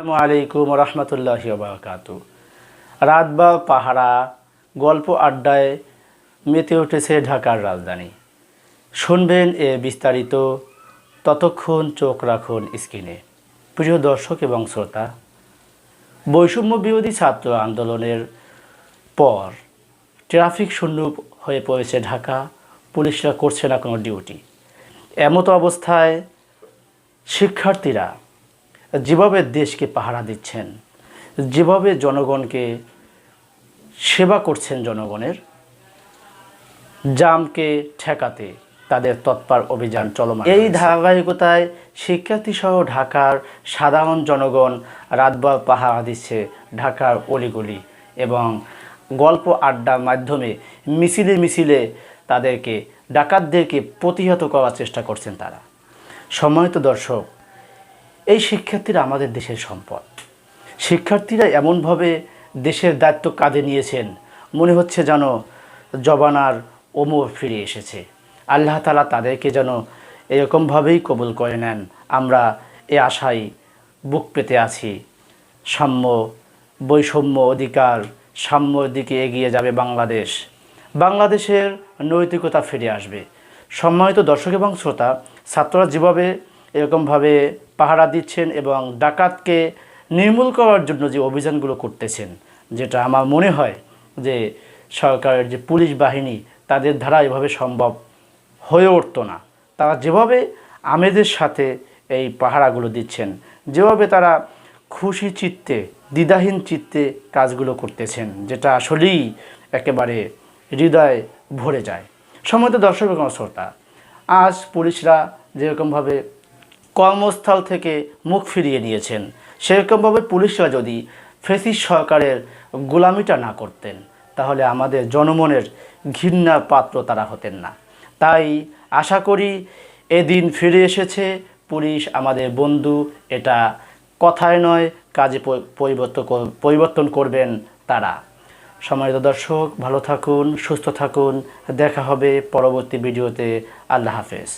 আসসালামু আলাইকুম রহমতুল্লাহি ওয়া বারাকাতু। রাত বা পাহারা গল্প আড্ডায় মেতে উঠেছে ঢাকার রাজধানী। শুনবেন এ বিস্তারিত, ততক্ষণ চোখ রাখুন স্ক্রিনে। প্রিয় দর্শক এবং শ্রোতা, বৈষম্য বিরোধী ছাত্র আন্দোলনের পর ট্রাফিক শূন্য হয়ে পড়েছে ঢাকা। পুলিশরা করছে না কোনো ডিউটি। এমতো অবস্থায় শিক্ষার্থীরা যেভাবে দেশকে পাহারা দিচ্ছেন, যেভাবে জনগণকে সেবা করছেন, জনগণের জামকে ঠেকাতে তাদের তৎপর অভিযান চলমান। এই ধারাবাহিকতায় শিক্ষার্থীসহ ঢাকার সাধারণ জনগণ রাতভর পাহারা দিচ্ছে ঢাকার অলিগলি এবং গল্প আড্ডার মাধ্যমে মিছিলে মিছিলে তাদেরকে, ডাকাতদেরকে প্রতিহত করার চেষ্টা করছেন তারা। সম্মানিত দর্শক, এই শিক্ষার্থীরা আমাদের দেশের সম্পদ। শিক্ষার্থীরা এমনভাবে দেশের দায়িত্ব কাঁধে নিয়েছেন, মনে হচ্ছে যেন জবানার ওমর ফিরে এসেছে। আল্লাহ তাআলা তাদেরকে যেন এরকমভাবেই কবুল করে নেন। আমরা এ আশায় বুক পেতে আছি। সাম্য, বৈষম্য, অধিকার, সাম্যর দিকে এগিয়ে যাবে বাংলাদেশ। বাংলাদেশের নৈতিকতা ফিরে আসবে। সম্মানিত দর্শক এবং শ্রোতা, ছাত্ররা যেভাবে এরকমভাবে পাহারা দিচ্ছেন এবং ডাকাতকে নির্মূল করার জন্য যে অভিযানগুলো করতেছেন, যেটা আমার মনে হয় যে সরকারের যে পুলিশ বাহিনী, তাদের দ্বারা এভাবে সম্ভব হয়ে উঠতো না। তারা যেভাবে আমেজের সাথে এই পাহারাগুলো দিচ্ছেন, যেভাবে তারা খুশি চিত্তে, দ্বিধাহীন চিত্তে কাজগুলো করতেছেন, যেটা আসলেই একেবারে হৃদয় ভরে যায়। সম্মানিত দর্শক এবং শ্রোতা, আজ পুলিশরা যেরকমভাবে কর্মস্থল থেকে মুখ ফিরিয়ে নিয়েছেন, সেরকমভাবে পুলিশরা যদি ফ্যাসিস্ট সরকারের গোলামিটা না করতেন, তাহলে আমাদের জনমনের ঘৃণার পাত্র তারা হতেন না। তাই আশা করি এদিন ফিরে এসেছে। পুলিশ আমাদের বন্ধু, এটা কথায় নয়, কাজে পরিবর্তন করবেন তারা। সম্মানিত দর্শক, ভালো থাকুন, সুস্থ থাকুন। দেখা হবে পরবর্তী ভিডিওতে। আল্লাহ হাফেজ।